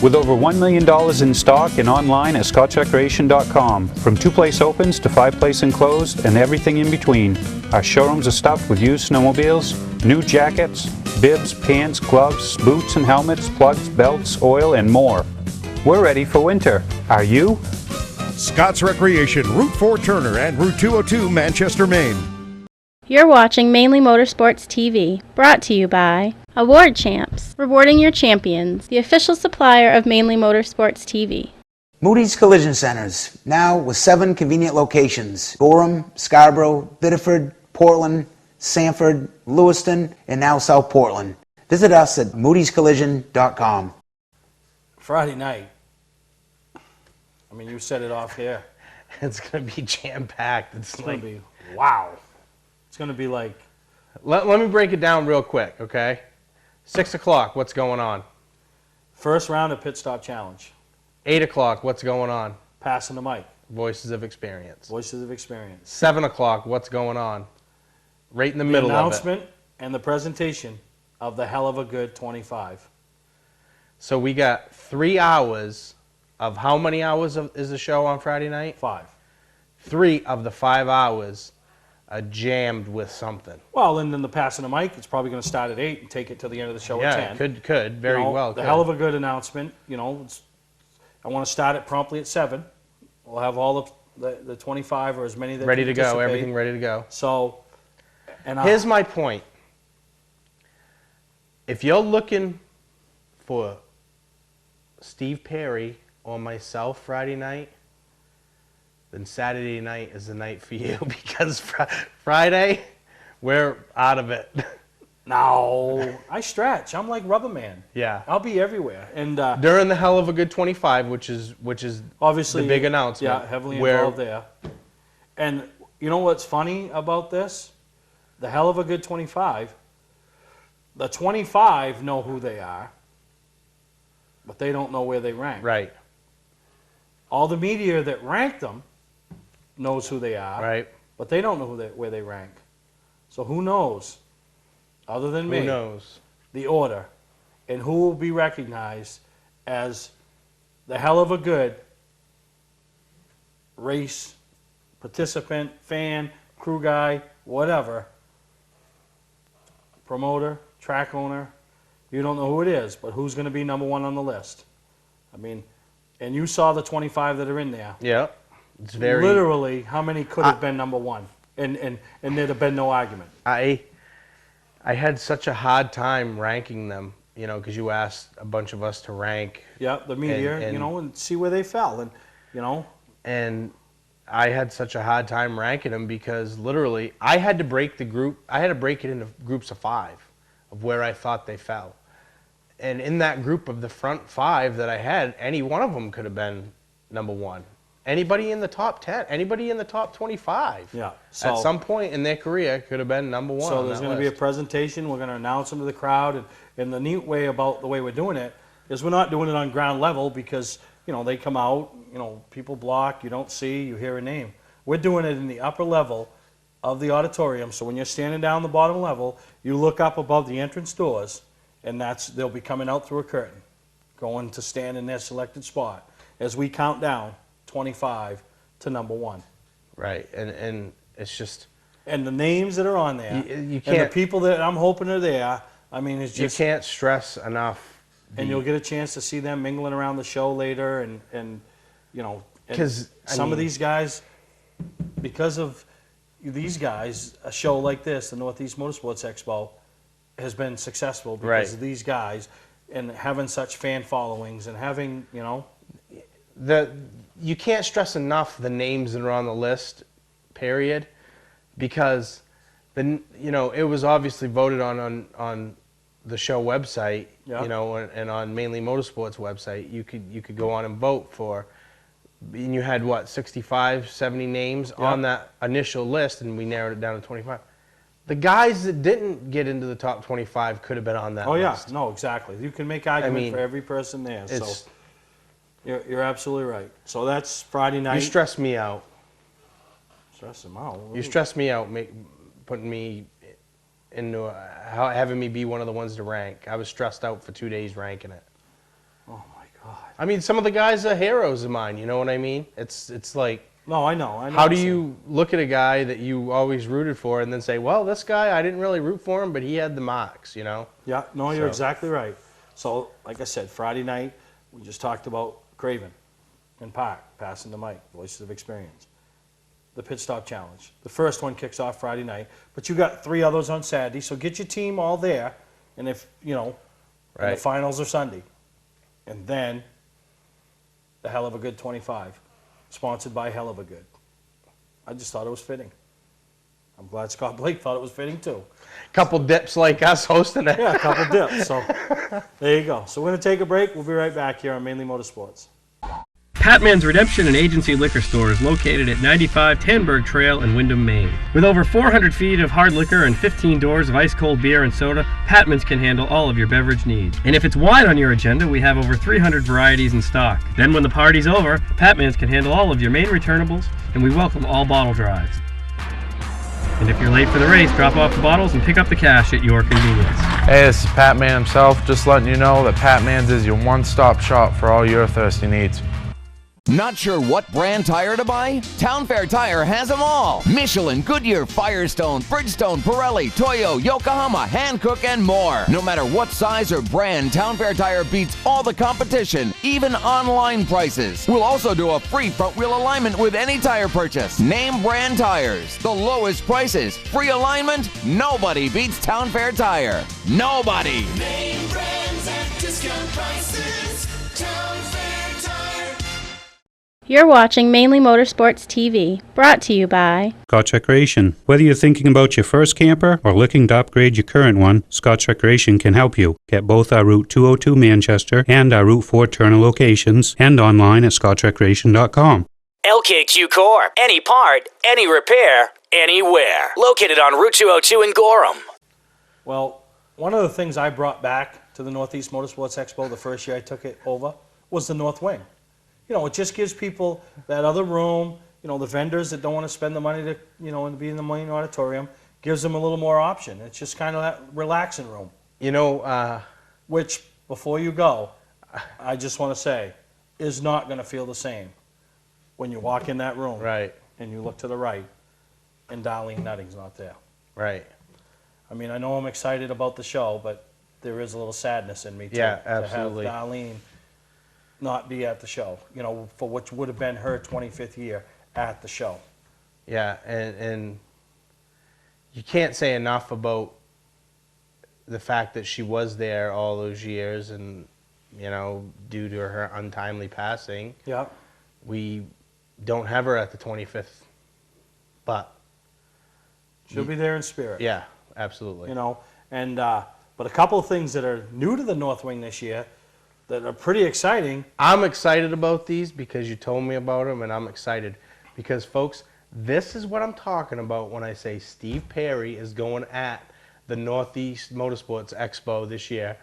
With over $1 million in stock and online at scotchrecreation.com, from 2-place opens to 5-place enclosed and everything in between. Our showrooms are stuffed with used snowmobiles, new jackets, bibs, pants, gloves, boots and helmets, plugs, belts, oil, and more. We're ready for winter. Are you? Scott's Recreation, Route 4 Turner and Route 202 Manchester, Maine. You're watching Mainely Motorsports TV, brought to you by Award Champs, rewarding your champions, the official supplier of Mainely Motorsports TV. Moody's Collision Centers, now with 7 convenient locations: Gorham, Scarborough, Biddeford, Portland, Sanford, Lewiston, and now South Portland. Visit us at moodyscollision.com. Friday night. I mean, you set it off here. It's going to be jam-packed. It's going to be, wow. It's going to be like... Let me break it down real quick, okay? 6 o'clock, what's going on? First round of Pit Stop Challenge. 8 o'clock, what's going on? Passing the mic. Voices of Experience. Voices of Experience. 7 o'clock, what's going on? Right in the middle of it. The announcement and the presentation of the Hell of a Good 25. So we got 3 hours of how many hours is the show on Friday night? 5. 3 of the 5 hours are jammed with something. Well, and then the passing the mic, it's probably going to start at 8 and take it to the end of the show at 10. Could very you know, well. The Hell of a Good announcement, you know, I want to start it promptly at 7. We'll have all the 25 or as many that ready to go, participate. everything ready to go. So, and here's my point. If you're looking for Steve Perry or myself Friday night, then Saturday night is the night for you, because Friday, we're out of it. No, I stretch. I'm like Rubber Man. Yeah. I'll be everywhere. And during the Hell of a Good 25, which is obviously the big announcement. Yeah, heavily involved there. And you know what's funny about this? The Hell of a Good 25, the 25 know who they are, but they don't know where they rank. Right. All the media that ranked them knows who they are, right? But they don't know where they rank. So who knows, other than me, who knows the order, and who will be recognized as the Hell of a Good race participant, fan, crew guy, whatever, promoter, track owner. You don't know who it is, but who's going to be number 1 on the list? I mean, and you saw the 25 that are in there. Yeah. It's very literally how many could have been number 1, and there'd have been no argument. I had such a hard time ranking them you know, because you asked a bunch of us to rank. Yeah, the media, and see where they fell, and And I had such a hard time ranking them because literally I had to break it into groups of 5 of where I thought they fell. And in that group of the front 5 that I had, any one of them could have been number 1. Anybody in the top 10, anybody in the top 25. Yeah. At some point in their career could have been number 1. So there's going to be a presentation. We're going to announce them to the crowd. And the neat way about the way we're doing it is we're not doing it on ground level because, they come out, people block, you don't see, you hear a name. We're doing it in the upper level of the auditorium. So when you're standing down the bottom level, you look up above the entrance doors, and they'll be coming out through a curtain, going to stand in their selected spot as we count down 25 to number 1. Right, and it's just... And the names that are on there, you can't, and the people that I'm hoping are there, I mean, it's just... You can't stress enough. And you'll get a chance to see them mingling around the show later, and because some of these guys, because of these guys, a show like this, the Northeast Motorsports Expo, has been successful because of these guys and having such fan followings and having, You can't stress enough the names that are on the list, period, because it was obviously voted on the show website, and on Mainely Motorsports website. You could go on and vote for, and you had 65, 70 names on that initial list, and we narrowed it down to 25. The guys that didn't get into the top 25 could have been on that list. No, exactly. You can make argument for every person there. So you're absolutely right. So that's Friday night. You stress me out. Stress them out? You stress me out, putting me into having me be one of the ones to rank. I was stressed out for 2 days ranking it. Oh my God. I mean, some of the guys are heroes of mine. You know what I mean? It's like... No, I know. How do you look at a guy that you always rooted for and then say, well, this guy, I didn't really root for him, but he had the marks, Yeah, no, you're exactly right. So, like I said, Friday night, we just talked about Craven and Park, passing the mic, Voices of Experience. The Pit Stop Challenge. The first one kicks off Friday night, but you got 3 others on Saturday, so get your team all there, and if, and the finals are Sunday. And then the Hell of a Good 25. Sponsored by Hell of a Good. I just thought it was fitting. I'm glad Scott Blake thought it was fitting too. Couple dips like us hosting it. Yeah, a couple dips. So there you go. So we're going to take a break. We'll be right back here on Mainly Motorsports. Patman's Redemption and Agency Liquor Store is located at 95 Tanberg Trail in Windham, Maine. With over 400 feet of hard liquor and 15 doors of ice-cold beer and soda, Patman's can handle all of your beverage needs. And if it's wine on your agenda, we have over 300 varieties in stock. Then when the party's over, Patman's can handle all of your main returnables, and we welcome all bottle drives. And if you're late for the race, drop off the bottles and pick up the cash at your convenience. Hey, this is Pat Man himself, just letting you know that Pat Man's is your one-stop shop for all your thirsty needs. Not sure what brand tire to buy? Town Fair Tire has them all. Michelin, Goodyear, Firestone, Bridgestone, Pirelli, Toyo, Yokohama, Hankook, and more. No matter what size or brand, Town Fair Tire beats all the competition, even online prices. We'll also do a free front wheel alignment with any tire purchase. Name brand tires, the lowest prices, free alignment. Nobody beats Town Fair Tire. Nobody. Name brands at discount prices. Town Fair Tire. You're watching Mainly Motorsports TV, brought to you by Scotch Recreation. Whether you're thinking about your first camper or looking to upgrade your current one, Scotch Recreation can help you. Get both our Route 202 Manchester and our Route 4 Turner locations and online at scotchrecreation.com. LKQ Core. Any part, any repair, anywhere. Located on Route 202 in Gorham. Well, one of the things I brought back to the Northeast Motorsports Expo the first year I took it over was the North Wing. It just gives people that other room, the vendors that don't want to spend the money to, and be in the main auditorium, gives them a little more option. It's just kind of that relaxing room. Which, before you go, I just want to say, is not going to feel the same when you walk in that room. Right. And you look to the right, and Darlene Nutting's not there. Right. I mean, I know I'm excited about the show, but there is a little sadness in me, too. Yeah, absolutely. To have Darlene not be at the show, for what would have been her 25th year at the show. Yeah, and you can't say enough about the fact that she was there all those years, and due to her untimely passing, Yeah. we don't have her at the 25th, but She'll be there in spirit. yeah, absolutely. And but a couple of things that are new to the North Wing this year that are pretty exciting. I'm excited about these because you told me about them, and I'm excited because, folks, this is what I'm talking about when I say Steve Perry is going at the Northeast Motorsports Expo this year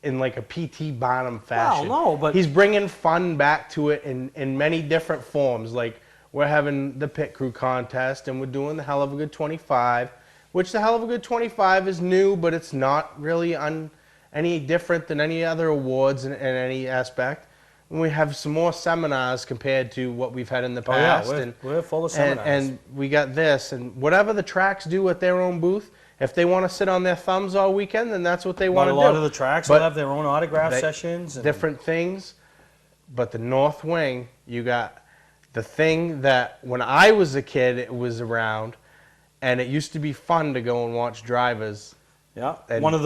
in like a P.T. Barnum fashion. Well, no, but he's bringing fun back to it in many different forms. Like, we're having the pit crew contest, and we're doing the Hell of a Good 25, which the Hell of a Good 25 is new, but it's not really any different than any other awards in any aspect. And we have some more seminars compared to what we've had in the past. We're full of seminars. And we got this, and whatever the tracks do at their own booth, if they want to sit on their thumbs all weekend, then that's what they want to do. A lot of the tracks will have their own autograph sessions. And different things. But the North Wing, you got the thing that when I was a kid, it was around, and it used to be fun to go and watch drivers. Yeah. And One of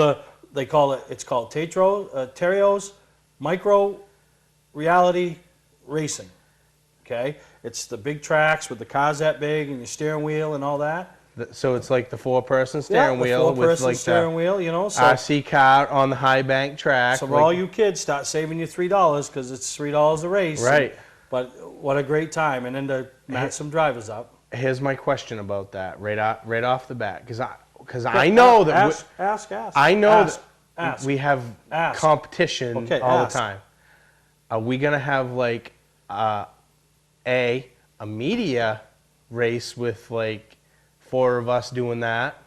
it's called Terrios Micro Reality Racing. Okay? It's the big tracks with the cars that big and your steering wheel and all that. So it's like the four-person steering wheel with like steering wheel, So RC car on the high bank track. So for all you kids, start saving your $3 because it's $3 a race. Right. But what a great time, and then to match some drivers up. Here's my question about that right off the bat, because I know that ask. I know ask. We have competition all the time. Are we gonna have like a media race with like 4 of us doing that,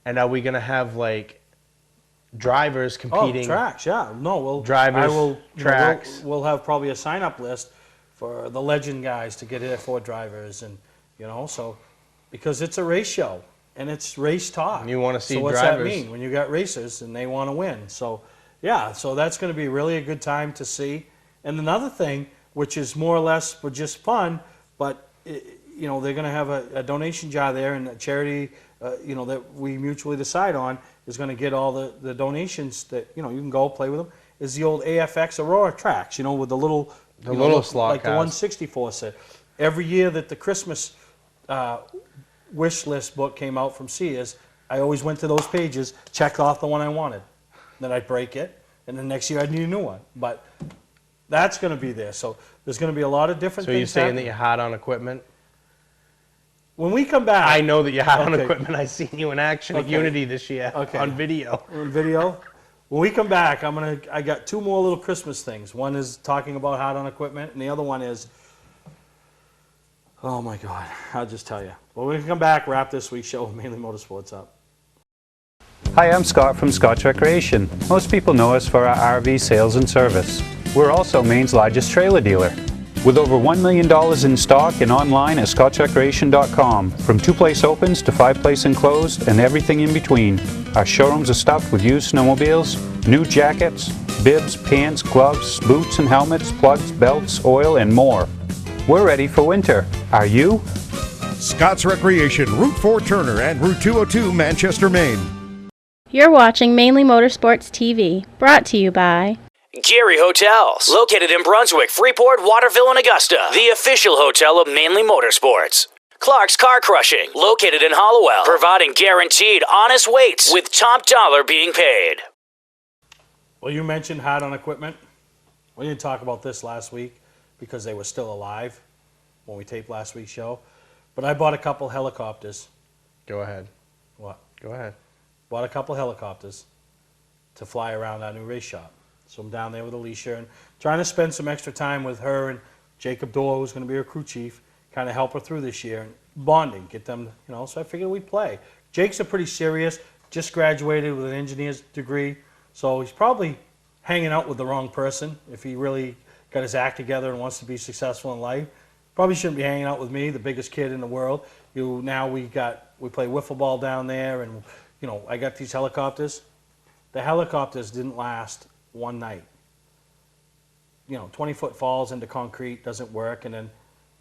and are we gonna have like drivers competing? Tracks, yeah. No, drivers, tracks. We'll have probably a sign-up list for the legend guys to get there for drivers, and so because it's a race show and it's race talk. And you want to see drivers. So drivers. what's that mean when you got racers and they want to win? So yeah, so that's going to be really a good time to see. And another thing, which is more or less for just fun, but they're going to have a donation jar there, and a charity that we mutually decide on is going to get all the donations that you can go play with them. Is the old AFX Aurora tracks, with the little slot like cars. the 164 set. Every year that the Christmas wish list book came out from Sears, I always went to those pages, checked off the one I wanted. Then I'd break it, and then next year I'd need a new one. But that's going to be there. So there's going to be a lot of different things. So you're saying happening. that you're hot on equipment? When we come back... I know that you're hot on equipment. I've seen you in action at Unity this year on video. On video? When we come back, I got 2 more little Christmas things. One is talking about hot on equipment, and the other one is... Oh my God, I'll just tell you. Well, when we come back, wrap this week's show with Mainly Motorsports up. Hi, I'm Scott from Scott's Recreation. Most people know us for our RV sales and service. We're also Maine's largest trailer dealer. With over $1 million in stock and online at scottsrecreation.com, from 2-place opens to 5-place enclosed and everything in between. Our showrooms are stuffed with used snowmobiles, new jackets, bibs, pants, gloves, boots and helmets, plugs, belts, oil, and more. We're ready for winter. Are you? Scott's Recreation, Route 4 Turner and Route 202 Manchester, Maine. You're watching Mainly Motorsports TV, brought to you by Gary Hotels, located in Brunswick, Freeport, Waterville, and Augusta, the official hotel of Mainly Motorsports. Clark's Car Crushing, located in Hollowell, providing guaranteed honest weights with top dollar being paid. Well, you mentioned hot on equipment. We didn't talk about this last week because they were still alive when we taped last week's show. But I bought a couple helicopters. Go ahead. What? Go ahead. Bought a couple helicopters to fly around our new race shop. So I'm down there with Alicia and trying to spend some extra time with her and Jacob Dorr, who's going to be her crew chief, kind of help her through this year and bonding, get them, so I figured we'd play. Jake's a pretty serious, just graduated with an engineer's degree, so he's probably hanging out with the wrong person if he really got his act together and wants to be successful in life. Probably shouldn't be hanging out with me, the biggest kid in the world. Now we play wiffle ball down there, and I got these helicopters. The helicopters didn't last one night. 20-foot falls into concrete doesn't work, and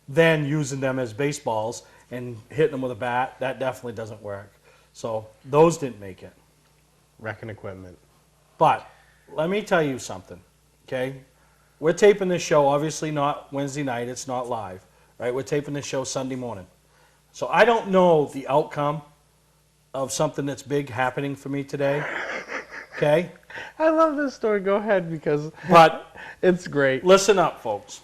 then using them as baseballs and hitting them with a bat, that definitely doesn't work. So those didn't make it. Wrecking equipment. But let me tell you something, okay? We're taping this show, obviously not Wednesday night. It's not live, right? We're taping this show Sunday morning. So I don't know the outcome of something that's big happening for me today, okay? I love this story. Go ahead, because it's great. Listen up, folks.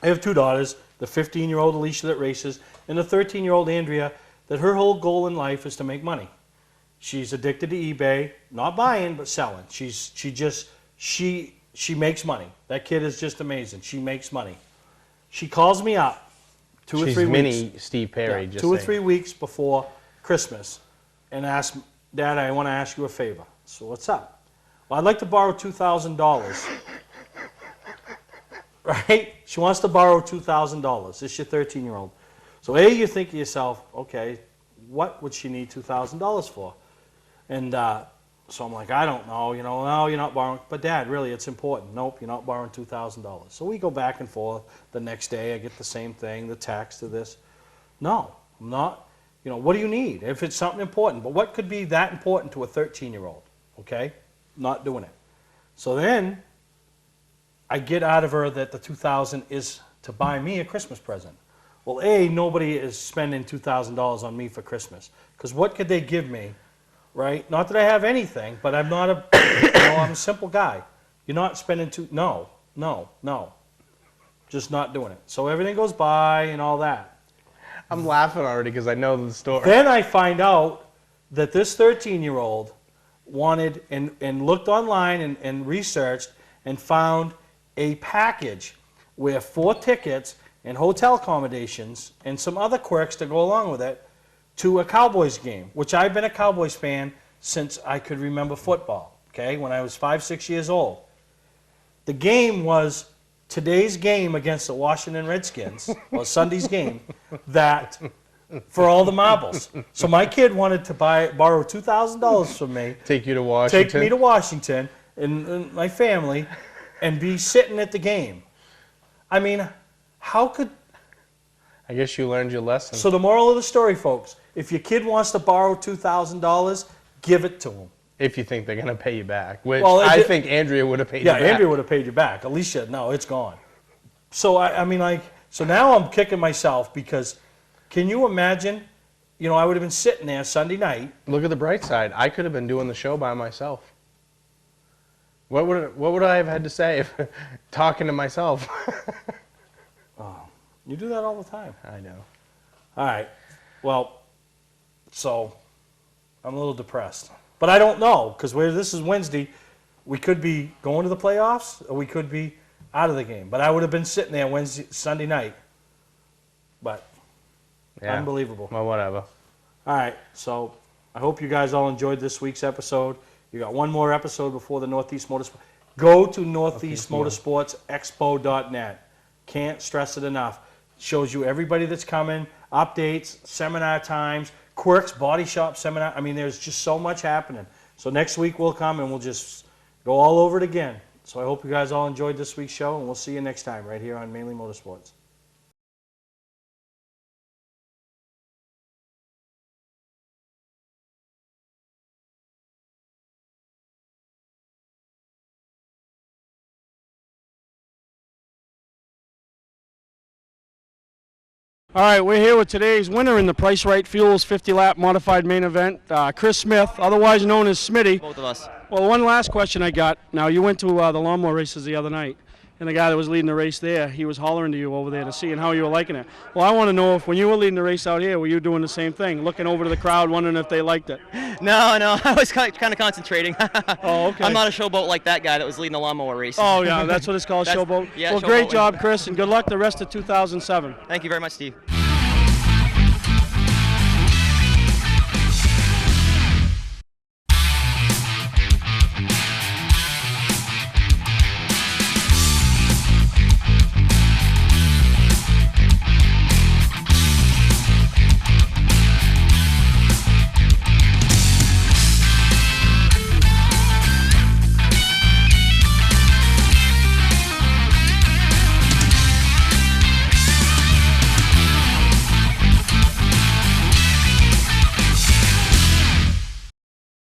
I have two daughters, the 15-year-old Alicia that races, and the 13-year-old Andrea, that her whole goal in life is to make money. She's addicted to eBay, not buying, but selling. She makes money. That kid is just amazing. She makes money. She calls me up 2 or 3 weeks. She's mini Steve Perry. Yeah, just 2 or saying. 3 weeks before Christmas, and asks, Dad, I want to ask you a favor. So what's up? Well, I'd like to borrow $2,000. Right? She wants to borrow $2,000. This is your 13-year-old. So you think to yourself, okay, what would she need $2,000 for? And so I'm like, I don't know, no, you're not borrowing. But Dad, really, it's important. Nope, you're not borrowing $2,000. So we go back and forth. The next day, I get the same thing, the text of this. No, I'm not. What do you need? If it's something important. But what could be that important to a 13-year-old? Okay? Not doing it. So then I get out of her that the $2,000 is to buy me a Christmas present. Well, nobody is spending $2,000 on me for Christmas. Because what could they give me? Right? Not that I have anything, but I'm not I'm a simple guy. You're not spending no. Just not doing it. So everything goes by and all that. I'm laughing already because I know the story. Then I find out that this 13-year-old wanted and looked online and researched and found a package with 4 tickets and hotel accommodations and some other quirks to go along with it to a Cowboys game, which I've been a Cowboys fan since I could remember football, okay, when I was 5, 6 years old. The game was today's game against the Washington Redskins, or Sunday's game, that for all the marbles. So my kid wanted to borrow $2,000 from me. Take you to Washington? Take me to Washington and my family and be sitting at the game. I mean, how could... I guess you learned your lesson. So the moral of the story, folks, if your kid wants to borrow $2,000, give it to them. If you think they're going to pay you back, which I think Andrea would have paid you back. Yeah, Andrea would have paid you back. Alicia, no, it's gone. So, so now I'm kicking myself because can you imagine, I would have been sitting there Sunday night. Look at the bright side. I could have been doing the show by myself. What would I have had to say if talking to myself? You do that all the time. I know. All right. Well, so I'm a little depressed. But I don't know, because this is Wednesday. We could be going to the playoffs, or we could be out of the game. But I would have been sitting there Sunday night. But unbelievable. Well, whatever. All right. So I hope you guys all enjoyed this week's episode. You got one more episode before the Northeast Motorsports. Go to northeastmotorsportsexpo.net. Can't stress it enough. Shows you everybody that's coming, updates, seminar times, quirks, body shop seminar. There's just so much happening. So next week we'll come and we'll just go all over it again. So I hope you guys all enjoyed this week's show, and we'll see you next time right here on Mainely Motorsports. All right, we're here with today's winner in the Price Right Fuels 50-lap modified main event, Chris Smith, otherwise known as Smitty. Both of us. Well, one last question I got. Now, you went to the lawnmower races the other night, and the guy that was leading the race there, he was hollering to you over there to see and how you were liking it. Well, I want to know if when you were leading the race out here, were you doing the same thing, looking over to the crowd, wondering if they liked it? No, I was kind of concentrating. Oh, okay. I'm not a showboat like that guy that was leading the lawnmower race. Oh, yeah, that's what it's called, showboat. Yeah, well, showboat. great job, Chris, and good luck the rest of 2007. Thank you very much, Steve.